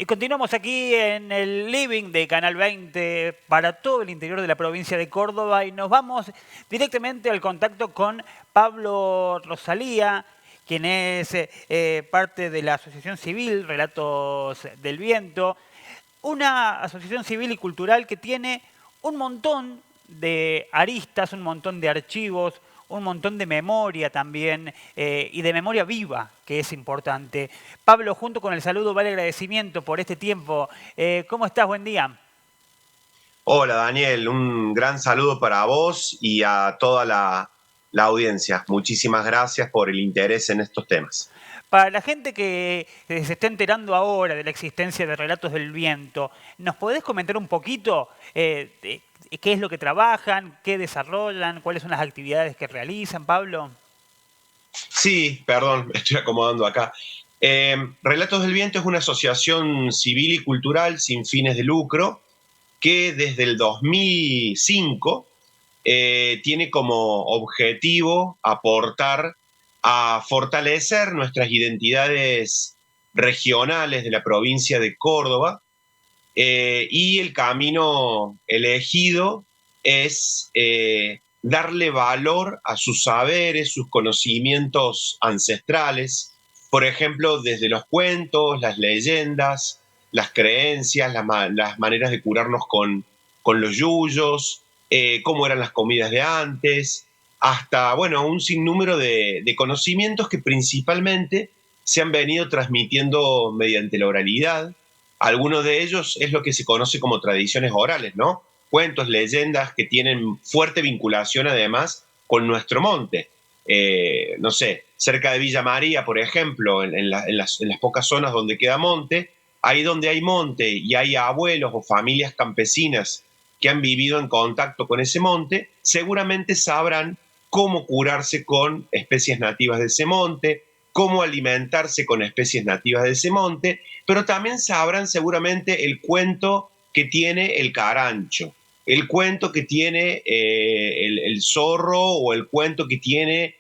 Y continuamos aquí en el living de Canal 20 para todo el interior de la provincia de Córdoba y nos vamos directamente al contacto con Pablo Rosalía, quien es parte de la Asociación Civil Relatos del Viento, una asociación civil y cultural que tiene un montón de aristas, un montón de archivos, un montón de memoria también y de memoria viva, que es importante. Pablo, junto con el saludo, va el agradecimiento por este tiempo. ¿Cómo estás? Buen día. Hola Daniel, un gran saludo para vos y a toda la audiencia. Muchísimas gracias por el interés en estos temas. Para la gente que se está enterando ahora de la existencia de Relatos del Viento, ¿nos podés comentar un poquito qué es lo que trabajan, qué desarrollan, cuáles son las actividades que realizan, Pablo? Sí, perdón, me estoy acomodando acá. Relatos del Viento es una asociación civil y cultural sin fines de lucro que desde el 2005 tiene como objetivo aportar a fortalecer nuestras identidades regionales de la provincia de Córdoba, y el camino elegido es darle valor a sus saberes, sus conocimientos ancestrales, por ejemplo, desde los cuentos, las leyendas, las creencias, las maneras de curarnos con los yuyos, cómo eran las comidas de antes, hasta, bueno, un sinnúmero de conocimientos que principalmente se han venido transmitiendo mediante la oralidad. Algunos de ellos es lo que se conoce como tradiciones orales, ¿no? Cuentos, leyendas que tienen fuerte vinculación además con nuestro monte. No sé, cerca de Villa María, por ejemplo, en las pocas zonas donde queda monte, ahí donde hay monte y hay abuelos o familias campesinas que han vivido en contacto con ese monte, seguramente sabrán cómo curarse con especies nativas de ese monte, cómo alimentarse con especies nativas de ese monte, pero también sabrán seguramente el cuento que tiene el carancho, el cuento que tiene el zorro o el cuento que tiene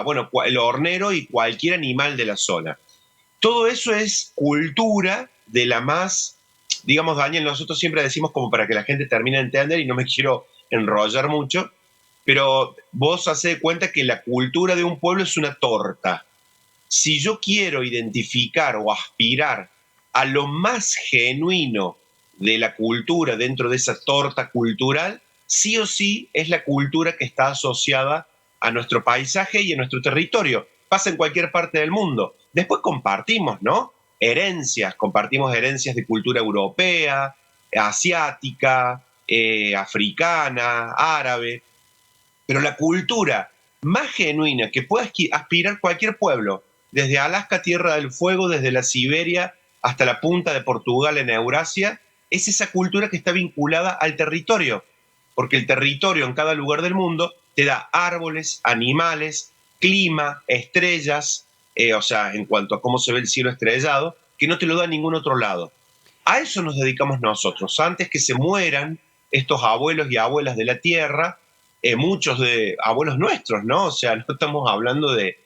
bueno, el hornero y cualquier animal de la zona. Todo eso es cultura de la más, digamos, Daniel, nosotros siempre decimos como para que la gente termine de entender y no me quiero enrollar mucho, pero vos hace de cuenta que la cultura de un pueblo es una torta. Si yo quiero identificar o aspirar a lo más genuino de la cultura dentro de esa torta cultural, sí o sí es la cultura que está asociada a nuestro paisaje y a nuestro territorio. Pasa en cualquier parte del mundo. Después compartimos, ¿no? Herencias, compartimos herencias de cultura europea, asiática, africana, árabe, pero la cultura más genuina que pueda aspirar cualquier pueblo, desde Alaska, Tierra del Fuego, desde la Siberia hasta la punta de Portugal en Eurasia, es esa cultura que está vinculada al territorio, porque el territorio en cada lugar del mundo te da árboles, animales, clima, estrellas, o sea, en cuanto a cómo se ve el cielo estrellado, que no te lo da ningún otro lado. A eso nos dedicamos nosotros, antes que se mueran estos abuelos y abuelas de la tierra, muchos de abuelos nuestros, ¿no? O sea, no estamos hablando de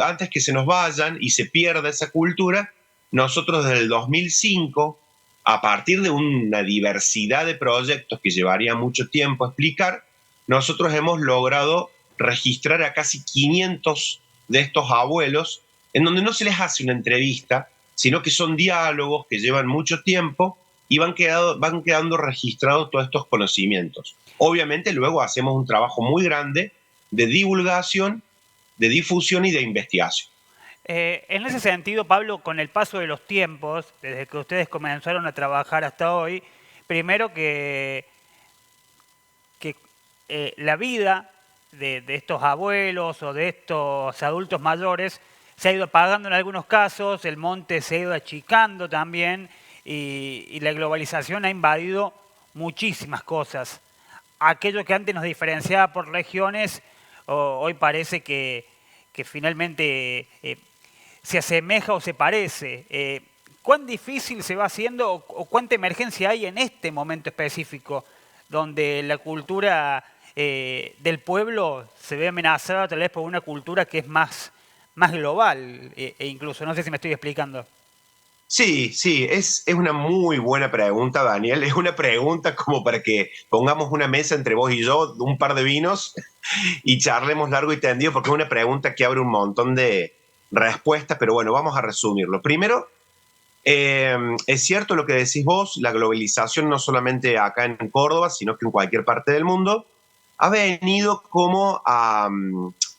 antes que se nos vayan y se pierda esa cultura. Nosotros desde el 2005, a partir de una diversidad de proyectos que llevaría mucho tiempo explicar, nosotros hemos logrado registrar a casi 500 de estos abuelos, en donde no se les hace una entrevista, sino que son diálogos que llevan mucho tiempo y van quedando registrados todos estos conocimientos. Obviamente luego hacemos un trabajo muy grande de divulgación, de difusión y de investigación. En ese sentido, Pablo, con el paso de los tiempos, desde que ustedes comenzaron a trabajar hasta hoy, primero que la vida de estos abuelos o de estos adultos mayores se ha ido apagando en algunos casos, el monte se ha ido achicando también y la globalización ha invadido muchísimas cosas. Aquello que antes nos diferenciaba por regiones, hoy parece que finalmente se asemeja o se parece. ¿Cuán difícil se va haciendo o cuánta emergencia hay en este momento específico donde la cultura del pueblo se ve amenazada tal vez por una cultura que es más global e incluso? No sé si me estoy explicando. Sí, sí, es una muy buena pregunta, Daniel. Es una pregunta como para que pongamos una mesa entre vos y yo, un par de vinos y charlemos largo y tendido, porque es una pregunta que abre un montón de respuestas, pero bueno, vamos a resumirlo. Primero, es cierto lo que decís vos, la globalización no solamente acá en Córdoba, sino que en cualquier parte del mundo, ha venido como a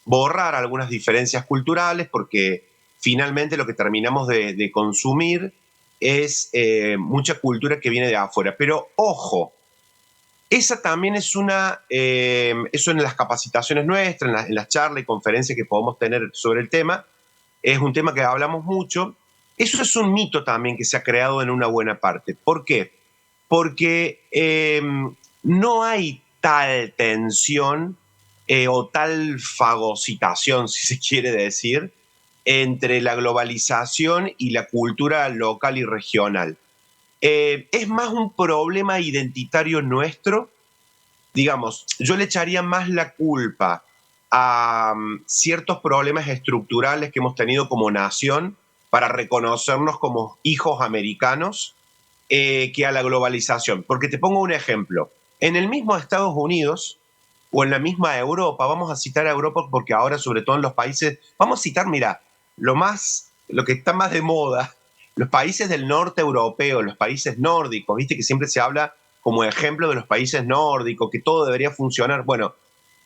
borrar algunas diferencias culturales, porque finalmente lo que terminamos de consumir es mucha cultura que viene de afuera. Pero ojo, esa también es eso en las capacitaciones nuestras, en las charlas y conferencias que podemos tener sobre el tema, es un tema que hablamos mucho. Eso es un mito también que se ha creado en una buena parte. ¿Por qué? Porque no hay tal tensión o tal fagocitación, si se quiere decir, entre la globalización y la cultura local y regional. Es más un problema identitario nuestro. Digamos, yo le echaría más la culpa a ciertos problemas estructurales que hemos tenido como nación para reconocernos como hijos americanos que a la globalización. Porque te pongo un ejemplo. En el mismo Estados Unidos o en la misma Europa, vamos a citar a Europa porque ahora, sobre todo en los países, vamos a citar, mira, lo que está más de moda, los países del norte europeo, los países nórdicos, viste que siempre se habla como ejemplo de los países nórdicos, que todo debería funcionar. Bueno,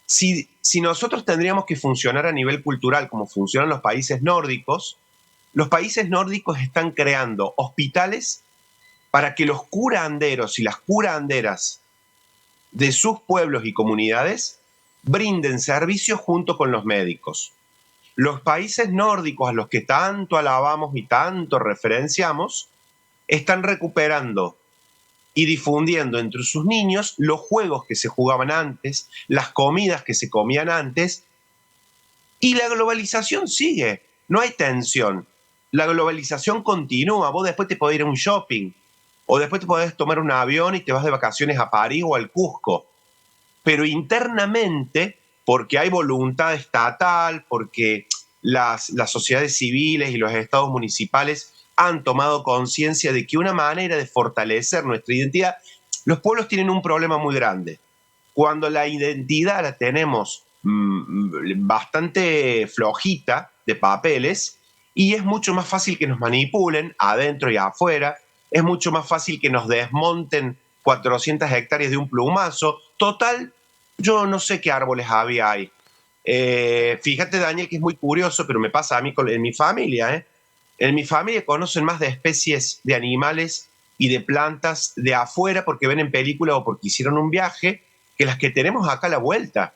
si nosotros tendríamos que funcionar a nivel cultural como funcionan los países nórdicos están creando hospitales para que los curanderos y las curanderas de sus pueblos y comunidades brinden servicios junto con los médicos. Los países nórdicos a los que tanto alabamos y tanto referenciamos están recuperando y difundiendo entre sus niños los juegos que se jugaban antes, las comidas que se comían antes, y la globalización sigue, no hay tensión. La globalización continúa, vos después te podés ir a un shopping, o después te podés tomar un avión y te vas de vacaciones a París o al Cusco, pero internamente, porque hay voluntad estatal, porque las sociedades civiles y los estados municipales han tomado conciencia de que una manera de fortalecer nuestra identidad, los pueblos tienen un problema muy grande. Cuando la identidad la tenemos bastante flojita de papeles, y es mucho más fácil que nos manipulen adentro y afuera, es mucho más fácil que nos desmonten 400 hectáreas de un plumazo. Total, yo no sé qué árboles había ahí. Fíjate, Daniel, que es muy curioso, pero me pasa a mí en mi familia. En mi familia conocen más de especies de animales y de plantas de afuera porque ven en película o porque hicieron un viaje que las que tenemos acá a la vuelta.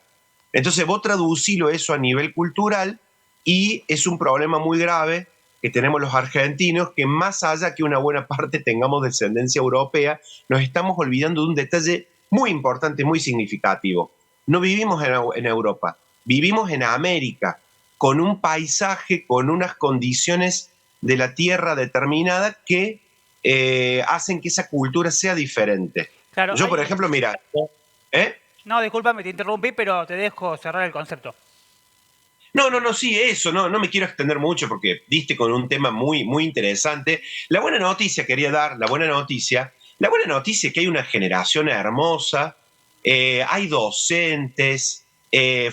Entonces vos traducilo eso a nivel cultural y es un problema muy grave que tenemos los argentinos, que más allá que una buena parte tengamos descendencia europea, nos estamos olvidando de un detalle muy importante, muy significativo. No vivimos en Europa, vivimos en América, con un paisaje, con unas condiciones de la tierra determinada que hacen que esa cultura sea diferente. Claro, Yo, por ejemplo, mira, ¿eh? no, discúlpame, te interrumpí, pero te dejo cerrar el concepto. No, no, no, sí, eso, no, no me quiero extender mucho porque diste con un tema muy, muy interesante. La buena noticia quería dar, la buena noticia es que hay una generación hermosa, hay docentes,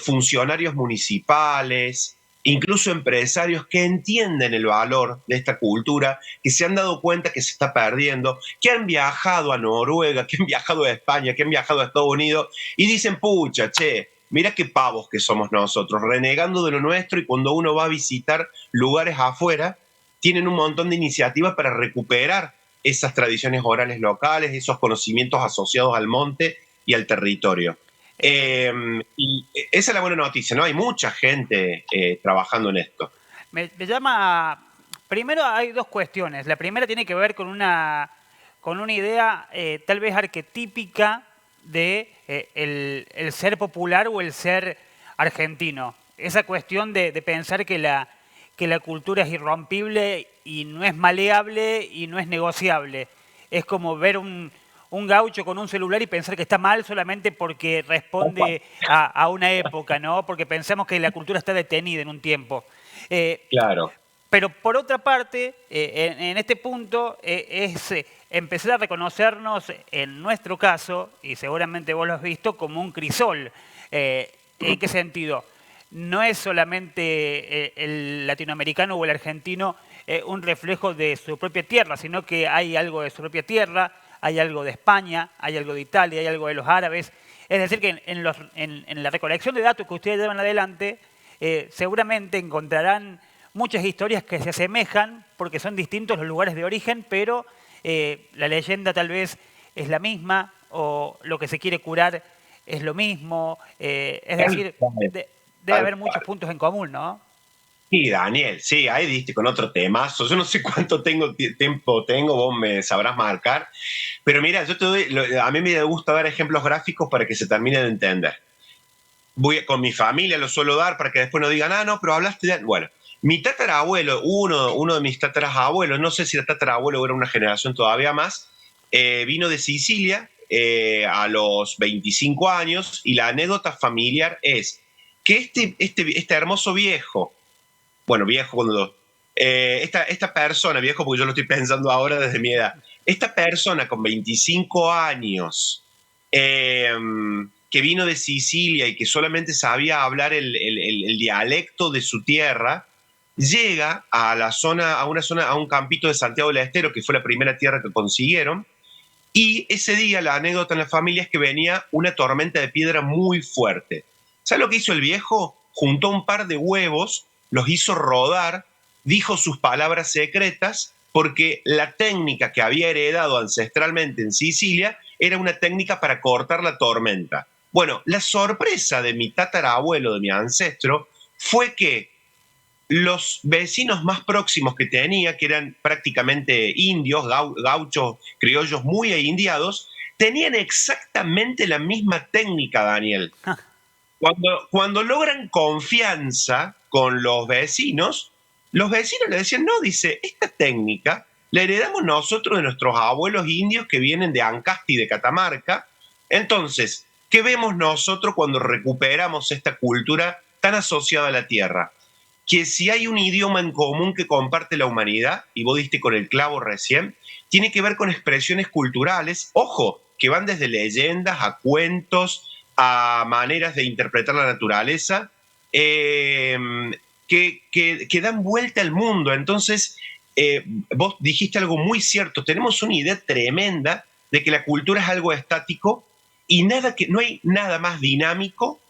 funcionarios municipales, incluso empresarios que entienden el valor de esta cultura, que se han dado cuenta que se está perdiendo, que han viajado a Noruega, que han viajado a España, que han viajado a Estados Unidos y dicen, pucha, che, mira qué pavos que somos nosotros, renegando de lo nuestro, y cuando uno va a visitar lugares afuera, tienen un montón de iniciativas para recuperar esas tradiciones orales locales, esos conocimientos asociados al monte y al territorio. Y esa es la buena noticia, ¿no? Hay mucha gente trabajando en esto. Me llama. Primero hay dos cuestiones. La primera tiene que ver con una idea tal vez arquetípica de el ser popular o el ser argentino. Esa cuestión de pensar que la cultura es irrompible y no es maleable y no es negociable. Es como ver un gaucho con un celular y pensar que está mal solamente porque responde a una época, ¿no? Porque pensamos que la cultura está detenida en un tiempo. Eh, Claro. Pero por otra parte, en este punto es empezar a reconocernos, en nuestro caso, y seguramente vos lo has visto, como un crisol. ¿En qué sentido? No es solamente el latinoamericano o el argentino un reflejo de su propia tierra, sino que hay algo de su propia tierra, hay algo de España, hay algo de Italia, hay algo de los árabes. Es decir, que en la recolección de datos que ustedes llevan adelante, seguramente encontrarán muchas historias que se asemejan porque son distintos los lugares de origen, pero la leyenda tal vez es la misma o lo que se quiere curar es lo mismo. Es decir, debe haber muchos puntos en común, ¿no? Sí, Daniel, sí, ahí diste con otro temazo. Yo no sé cuánto tiempo tengo, vos me sabrás marcar. Pero mira, a mí me gusta dar ejemplos gráficos para que se termine de entender. Con mi familia lo suelo dar para que después no digan, no, pero hablaste de... Bueno, mi tatarabuelo, uno de mis tatarabuelos, no sé si el tatarabuelo era una generación todavía más, vino de Sicilia a los 25 años y la anécdota familiar es que este hermoso viejo, bueno, viejo cuando... esta persona, viejo porque yo lo estoy pensando ahora desde mi edad, esta persona con 25 años, que vino de Sicilia y que solamente sabía hablar el dialecto de su tierra, llega a la zona, a un campito de Santiago del Estero, que fue la primera tierra que consiguieron, y ese día la anécdota en la familia es que venía una tormenta de piedra muy fuerte. ¿Sabes lo que hizo el viejo? Juntó un par de huevos, los hizo rodar, dijo sus palabras secretas, porque la técnica que había heredado ancestralmente en Sicilia era una técnica para cortar la tormenta. Bueno, la sorpresa de mi tatarabuelo, de mi ancestro, fue que los vecinos más próximos que tenía, que eran prácticamente indios, gauchos, criollos muy indiados, tenían exactamente la misma técnica, Daniel. Cuando logran confianza con los vecinos le decían, no, dice, esta técnica la heredamos nosotros de nuestros abuelos indios que vienen de Ancasti, de Catamarca. Entonces, ¿qué vemos nosotros cuando recuperamos esta cultura tan asociada a la tierra? Que si hay un idioma en común que comparte la humanidad, y vos diste con el clavo recién, tiene que ver con expresiones culturales, ojo, que van desde leyendas a cuentos, a maneras de interpretar la naturaleza, que dan vuelta al mundo. Entonces, vos dijiste algo muy cierto, tenemos una idea tremenda de que la cultura es algo estático y no hay nada más dinámico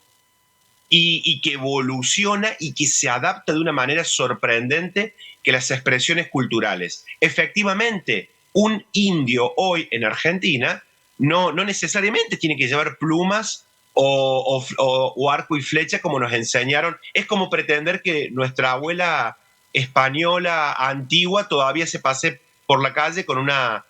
y que evoluciona y que se adapta de una manera sorprendente que las expresiones culturales. Efectivamente, un indio hoy en Argentina no necesariamente tiene que llevar plumas o arco y flecha como nos enseñaron. Es como pretender que nuestra abuela española antigua todavía se pase por la calle con una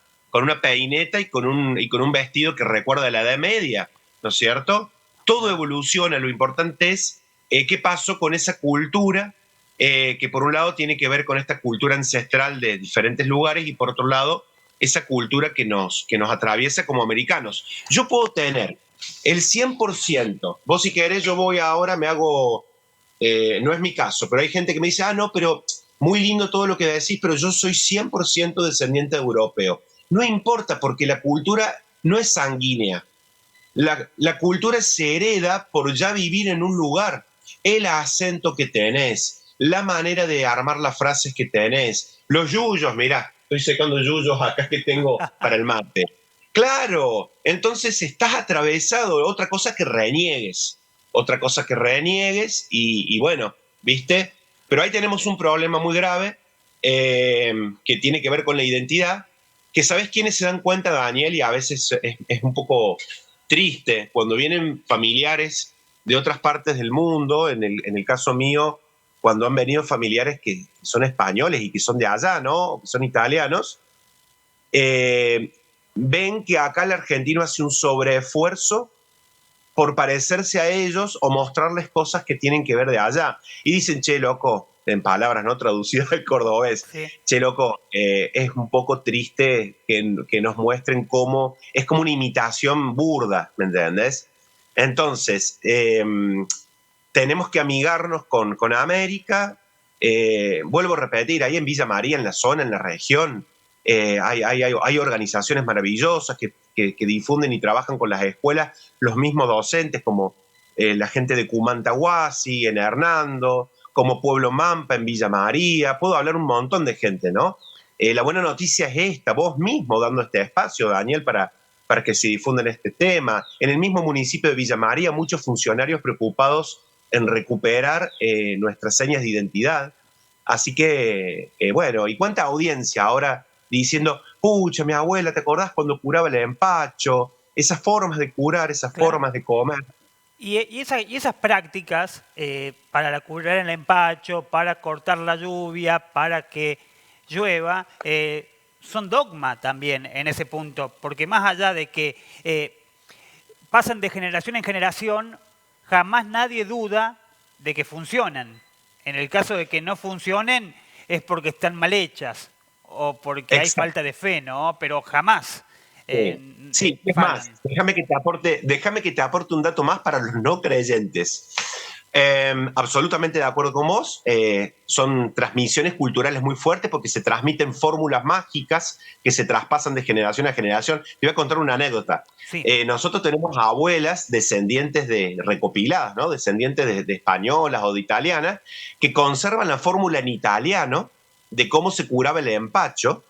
peineta y con un vestido que recuerda la Edad Media, ¿no es cierto? Todo evoluciona, lo importante es qué pasó con esa cultura, que por un lado tiene que ver con esta cultura ancestral de diferentes lugares y por otro lado esa cultura que nos atraviesa como americanos. Yo puedo tener el 100%, vos si querés yo voy ahora, me hago, no es mi caso, pero hay gente que me dice, no, pero muy lindo todo lo que decís, pero yo soy 100% descendiente europeo. No importa porque la cultura no es sanguínea. La cultura se hereda por ya vivir en un lugar. El acento que tenés, la manera de armar las frases que tenés, los yuyos, mirá, estoy secando yuyos acá que tengo para el mate. Claro, entonces estás atravesado, otra cosa que reniegues y bueno, ¿viste? Pero ahí tenemos un problema muy grave que tiene que ver con la identidad, que sabes quiénes se dan cuenta, Daniel, y a veces es un poco triste cuando vienen familiares de otras partes del mundo, en el caso mío, cuando han venido familiares que son españoles y que son de allá, ¿no? Que son italianos, ven que acá el argentino hace un sobreesfuerzo por parecerse a ellos o mostrarles cosas que tienen que ver de allá. Y dicen, che, loco, en palabras no traducidas al cordobés, Sí. che, loco, es un poco triste que nos muestren cómo, es como una imitación burda, ¿me entendés? Entonces, tenemos que amigarnos con América, Vuelvo a repetir, ahí en Villa María, en la zona, en la región, hay organizaciones maravillosas que difunden y trabajan con las escuelas, los mismos docentes, como la gente de Cumantahuasi, en Hernando, como Pueblo Mampa, en Villa María. Puedo hablar un montón de gente, ¿no? La buena noticia es esta, vos mismo dando este espacio, Daniel, para que se difunda este tema. En el mismo municipio de Villa María, muchos funcionarios preocupados en recuperar nuestras señas de identidad. Así que, bueno, ¿y cuánta audiencia ahora diciendo, pucha, mi abuela, ¿te acordás cuando curaba el empacho? Esas formas de curar, esas Claro. formas de comer. Y esas prácticas para curar el empacho, para cortar la lluvia, para que llueva, son dogma también en ese punto, porque más allá de que pasan de generación en generación, jamás nadie duda de que funcionan. En el caso de que no funcionen es porque están mal hechas o porque hay Exacto. falta de fe, ¿no? Pero jamás Sí, es más, fallan. déjame que te aporte un dato más para los no creyentes. Absolutamente de acuerdo con vos. Son transmisiones culturales muy fuertes porque se transmiten fórmulas mágicas que se traspasan de generación a generación. Te voy a contar una anécdota. Sí, Nosotros tenemos abuelas descendientes de recopiladas, ¿no? Descendientes de españolas o de italianas, que conservan la fórmula en italiano de cómo se curaba el empacho.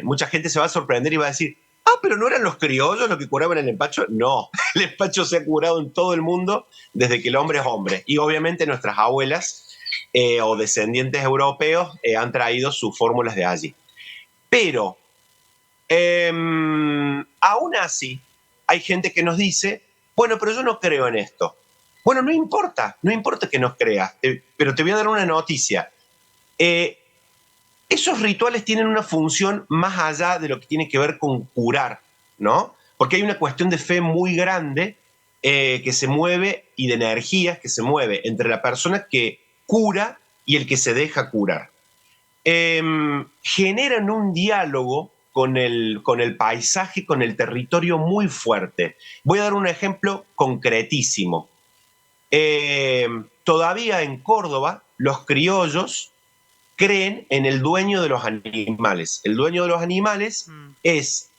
Mucha gente se va a sorprender y va a decir, pero ¿no eran los criollos los que curaban el empacho? No, el empacho se ha curado en todo el mundo desde que el hombre es hombre. Y obviamente nuestras abuelas o descendientes europeos han traído sus fórmulas de allí. Pero aún así hay gente que nos dice, bueno, pero yo no creo en esto. Bueno, no importa que no creas, pero te voy a dar una noticia. Esos rituales tienen una función más allá de lo que tiene que ver con curar, ¿no? Porque hay una cuestión de fe muy grande que se mueve y de energías que se mueve entre la persona que cura y el que se deja curar. Generan un diálogo con el paisaje, con el territorio muy fuerte. Voy a dar un ejemplo concretísimo. Todavía en Córdoba, los criollos creen en el dueño de los animales. El dueño de los animales es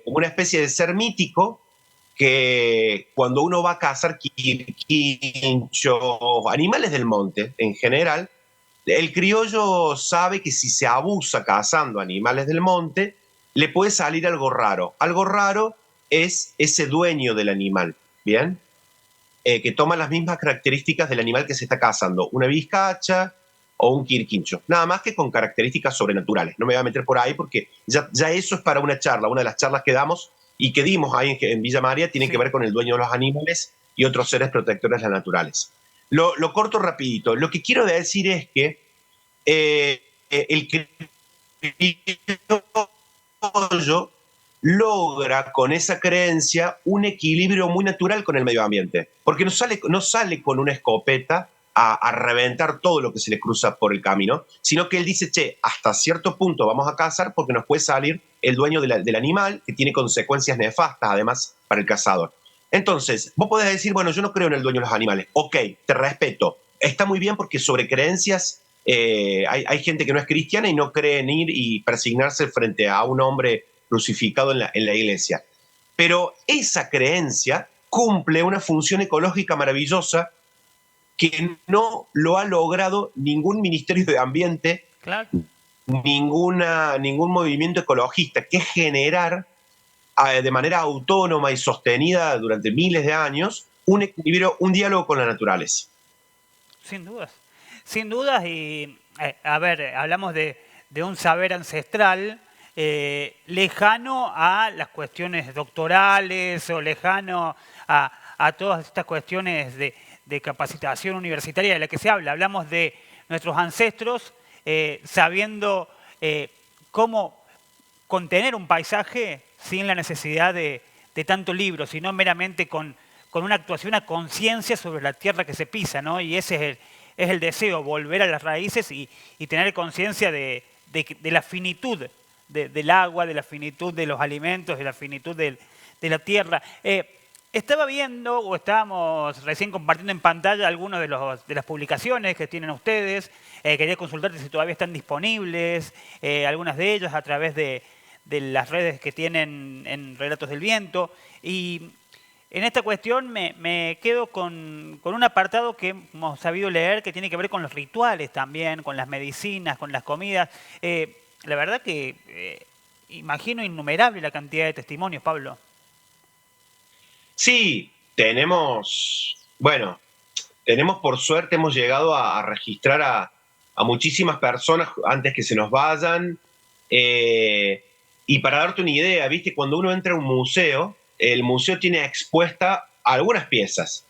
como una especie de ser mítico que cuando uno va a cazar quirquinchos, animales del monte en general, el criollo sabe que si se abusa cazando animales del monte, le puede salir algo raro. Algo raro es ese dueño del animal, ¿bien? Que toma las mismas características del animal que se está cazando, una vizcacha o un quirquincho, nada más que con características sobrenaturales. No me voy a meter por ahí porque ya eso es para una charla, una de las charlas que damos y que dimos ahí en Villa María tiene que sí. ver con el dueño de los animales y otros seres protectores de las naturales. Lo corto rapidito. Lo que quiero decir es que el criollo logra con esa creencia un equilibrio muy natural con el medio ambiente, porque no sale con una escopeta a reventar todo lo que se le cruza por el camino, sino que él dice, che, hasta cierto punto vamos a cazar porque nos puede salir el dueño del animal, que tiene consecuencias nefastas además para el cazador. Entonces, vos podés decir, bueno, yo no creo en el dueño de los animales. Ok, te respeto. Está muy bien porque sobre creencias hay gente que no es cristiana y no cree en ir y persignarse frente a un hombre crucificado en la iglesia. Pero esa creencia cumple una función ecológica maravillosa que no lo ha logrado ningún ministerio de ambiente, Claro. ningún movimiento ecologista, que es generar de manera autónoma y sostenida durante miles de años un equilibrio, un diálogo con la naturaleza. Sin dudas. Sin dudas, y a ver, hablamos de un saber ancestral lejano a las cuestiones doctorales o lejano a todas estas cuestiones de capacitación universitaria de la que se habla. Hablamos de nuestros ancestros sabiendo cómo contener un paisaje sin la necesidad de tanto libro, sino meramente con una actuación, una conciencia sobre la tierra que se pisa, ¿no? Y ese es el deseo, volver a las raíces y tener conciencia de la finitud del agua, de la finitud de los alimentos, de la finitud de la tierra. Estaba viendo o estábamos recién compartiendo en pantalla algunas de las publicaciones que tienen ustedes. Quería consultarte si todavía están disponibles, algunas de ellas a través de las redes que tienen en Relatos del Viento. Y en esta cuestión me quedo con un apartado que hemos sabido leer que tiene que ver con los rituales también, con las medicinas, con las comidas. La verdad que imagino innumerable la cantidad de testimonios, Pablo. Sí, bueno, tenemos por suerte, hemos llegado a registrar a muchísimas personas antes que se nos vayan. eh, y para darte una idea, viste, cuando uno entra a un museo, el museo tiene expuesta algunas piezas,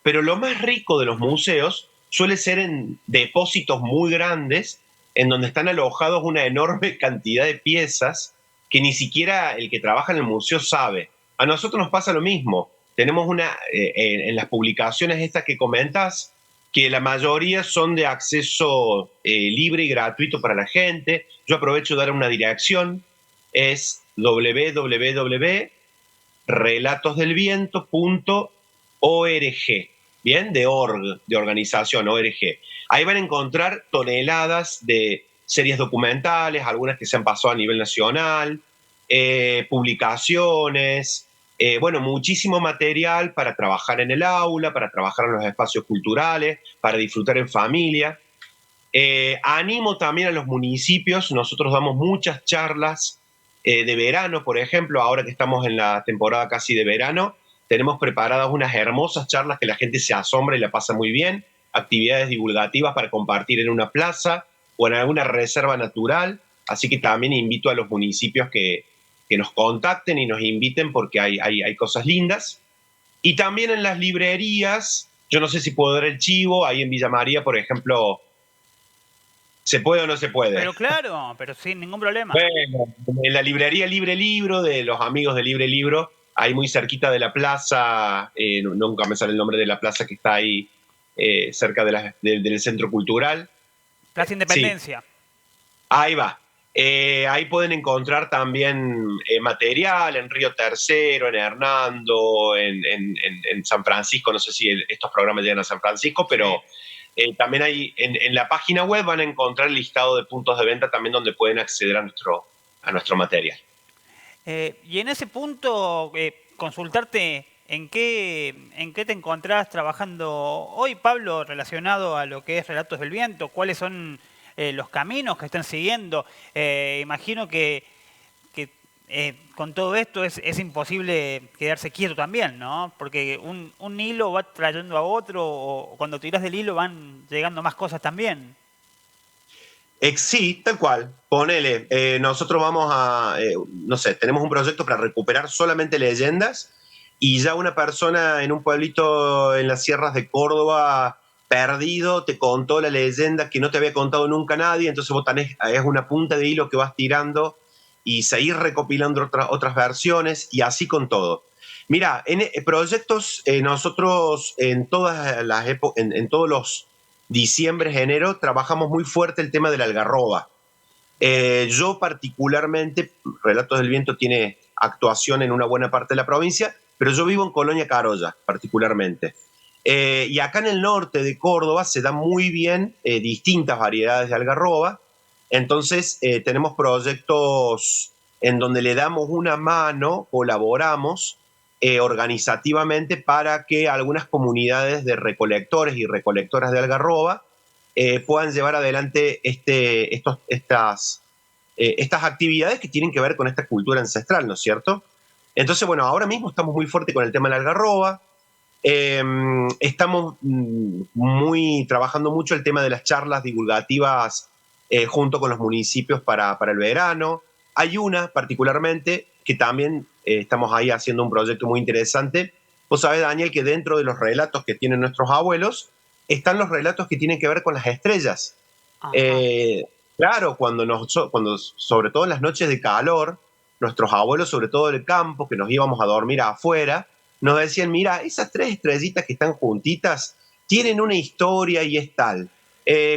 pero lo más rico de los museos suele ser en depósitos muy grandes, en donde están alojados una enorme cantidad de piezas que ni siquiera el que trabaja en el museo sabe. A nosotros nos pasa lo mismo. Tenemos en las publicaciones estas que comentas, que la mayoría son de acceso libre y gratuito para la gente. Yo aprovecho de dar una dirección, es www.relatosdelviento.org, ¿bien? De organización, ORG. Ahí van a encontrar toneladas de series documentales, algunas que se han pasado a nivel nacional, publicaciones, bueno, muchísimo material para trabajar en el aula, para trabajar en los espacios culturales, para disfrutar en familia. Animo también a los municipios, nosotros damos muchas charlas de verano, por ejemplo, ahora que estamos en la temporada casi de verano, tenemos preparadas unas hermosas charlas que la gente se asombra y la pasa muy bien, actividades divulgativas para compartir en una plaza o en alguna reserva natural, así que también invito a los municipios que nos contacten y nos inviten porque hay cosas lindas. Y también en las librerías, yo no sé si puedo dar el chivo, ahí en Villa María, por ejemplo, ¿se puede o no se puede? Pero claro, pero sin ningún problema. Bueno, en la librería Libre Libro, de los amigos de Libre Libro, ahí muy cerquita de la plaza, nunca me sale el nombre de la plaza que está ahí cerca del Centro Cultural. Plaza Sí, Independencia. ahí va. Ahí pueden encontrar también material en Río Tercero, en Hernando, en San Francisco. No sé si estos programas llegan a San Francisco, Sí. pero también hay en la página web van a encontrar el listado de puntos de venta también donde pueden acceder a nuestro material. Y en ese punto, consultarte en qué te encontrás trabajando hoy, Pablo, relacionado a lo que es Relatos del Viento, cuáles son los caminos que están siguiendo. Imagino que con todo esto es imposible quedarse quieto también, ¿no? Porque un hilo va trayendo a otro, o cuando tiras del hilo van llegando más cosas también. Sí, tal cual. Ponele, nosotros vamos no sé, tenemos un proyecto para recuperar solamente leyendas y ya una persona en un pueblito en las sierras de Córdoba perdido te contó la leyenda que no te había contado nunca nadie, entonces vos tenés, es una punta de hilo que vas tirando y seguir recopilando otras versiones y así con todo. Mira, en proyectos, nosotros en todas las en todos los diciembre, enero, trabajamos muy fuerte el tema de la algarroba. Yo particularmente, Relatos del Viento tiene actuación en una buena parte de la provincia, pero yo vivo en Colonia Carolla, particularmente. Y acá en el norte de Córdoba se dan muy bien distintas variedades de algarroba. Entonces, tenemos proyectos en donde le damos una mano, colaboramos organizativamente para que algunas comunidades de recolectores y recolectoras de algarroba puedan llevar adelante estas actividades que tienen que ver con esta cultura ancestral, ¿no es cierto? Entonces, bueno, ahora mismo estamos muy fuertes con el tema de la algarroba, estamos trabajando mucho el tema de las charlas divulgativas junto con los municipios para el verano. Hay una particularmente que también estamos ahí haciendo un proyecto muy interesante. Vos sabés, Daniel, que dentro de los relatos que tienen nuestros abuelos están los relatos que tienen que ver con las estrellas. Ajá. Eh, claro, cuando sobre todo en las noches de calor, nuestros abuelos, sobre todo del campo, que nos íbamos a dormir afuera, nos decían, mira, esas tres estrellitas que están juntitas tienen una historia y es tal.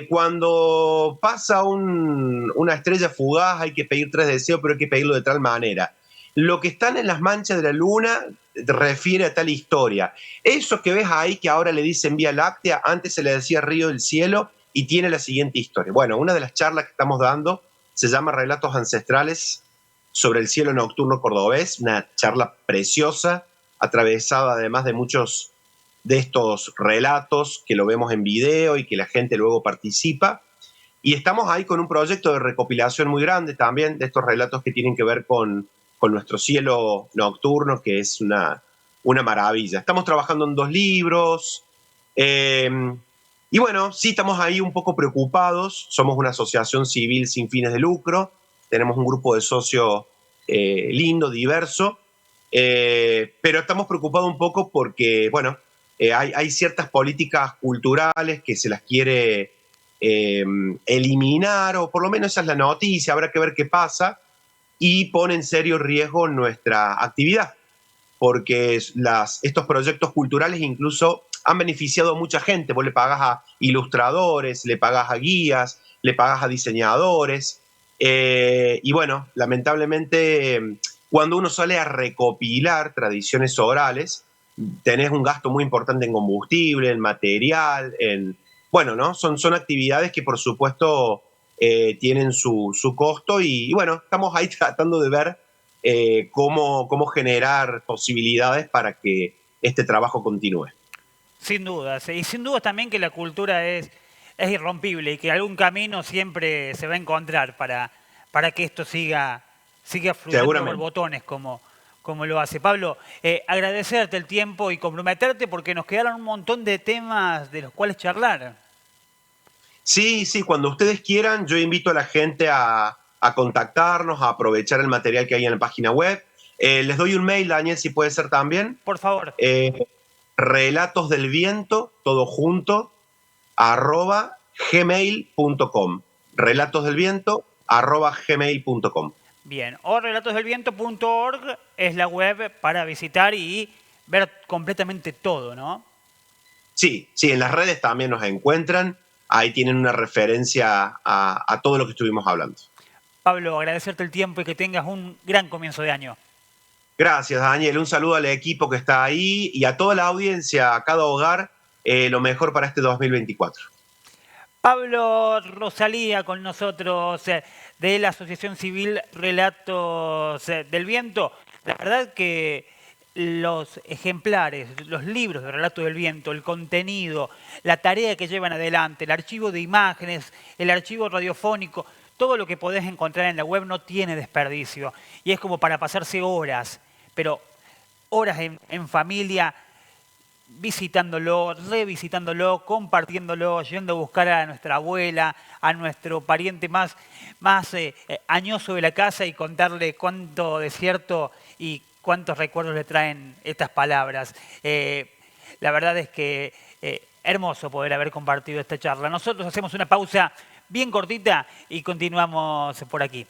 Cuando pasa una estrella fugaz hay que pedir tres deseos, pero hay que pedirlo de tal manera. lo que están en las manchas de la luna refiere a tal historia. Eso que ves ahí, que ahora le dicen Vía Láctea, antes se le decía Río del Cielo y tiene la siguiente historia. Bueno, una de las charlas que estamos dando se llama Relatos Ancestrales sobre el cielo nocturno cordobés, una charla preciosa, atravesada además de muchos de estos relatos que lo vemos en video y que la gente luego participa. Y estamos ahí con un proyecto de recopilación muy grande también de estos relatos que tienen que ver con nuestro cielo nocturno, que es una maravilla. Estamos trabajando en 2 libros. Y bueno, sí estamos ahí un poco preocupados. Somos una asociación civil sin fines de lucro. Tenemos un grupo de socios lindo, diverso. Pero estamos preocupados un poco porque, bueno, hay ciertas políticas culturales que se las quiere eliminar, o por lo menos esa es la noticia, habrá que ver qué pasa, y pone en serio riesgo nuestra actividad, porque estos proyectos culturales incluso han beneficiado a mucha gente. Vos le pagás a ilustradores, le pagás a guías, le pagás a diseñadores, y bueno, lamentablemente cuando uno sale a recopilar tradiciones orales, tenés un gasto muy importante en combustible, en material, bueno, ¿no? Son actividades que por supuesto tienen su costo y bueno, estamos ahí tratando de ver cómo generar posibilidades para que este trabajo continúe. Sin dudas. Y sin dudas también que la cultura es irrompible y que algún camino siempre se va a encontrar para que esto siga fluyendo por Seguramente. botones como lo hace. Pablo, agradecerte el tiempo y comprometerte porque nos quedaron un montón de temas de los cuales charlar. Sí, sí, cuando ustedes quieran, yo invito a la gente a contactarnos, a aprovechar el material que hay en la página web. Les doy un mail, Daniel, si puede ser también. Por favor. Relatos del viento, todo junto, @gmail.com. Relatos del viento, @gmail.com. Bien, o relatosdelviento.org es la web para visitar y ver completamente todo, ¿no? Sí, sí, en las redes también nos encuentran. Ahí tienen una referencia a todo lo que estuvimos hablando. Pablo, agradecerte el tiempo y que tengas un gran comienzo de año. Gracias, Daniel. Un saludo al equipo que está ahí y a toda la audiencia, a cada hogar, lo mejor para este 2024. Pablo Rosalía con nosotros de la Asociación Civil Relatos del Viento. La verdad que los ejemplares, los libros de Relatos del Viento, el contenido, la tarea que llevan adelante, el archivo de imágenes, el archivo radiofónico, todo lo que podés encontrar en la web no tiene desperdicio. Y es como para pasarse horas, pero horas en familia, visitándolo, revisitándolo, compartiéndolo, yendo a buscar a nuestra abuela, a nuestro pariente más añoso de la casa y contarle cuánto desierto y cuántos recuerdos le traen estas palabras. La verdad es que hermoso poder haber compartido esta charla. Nosotros hacemos una pausa bien cortita y continuamos por aquí.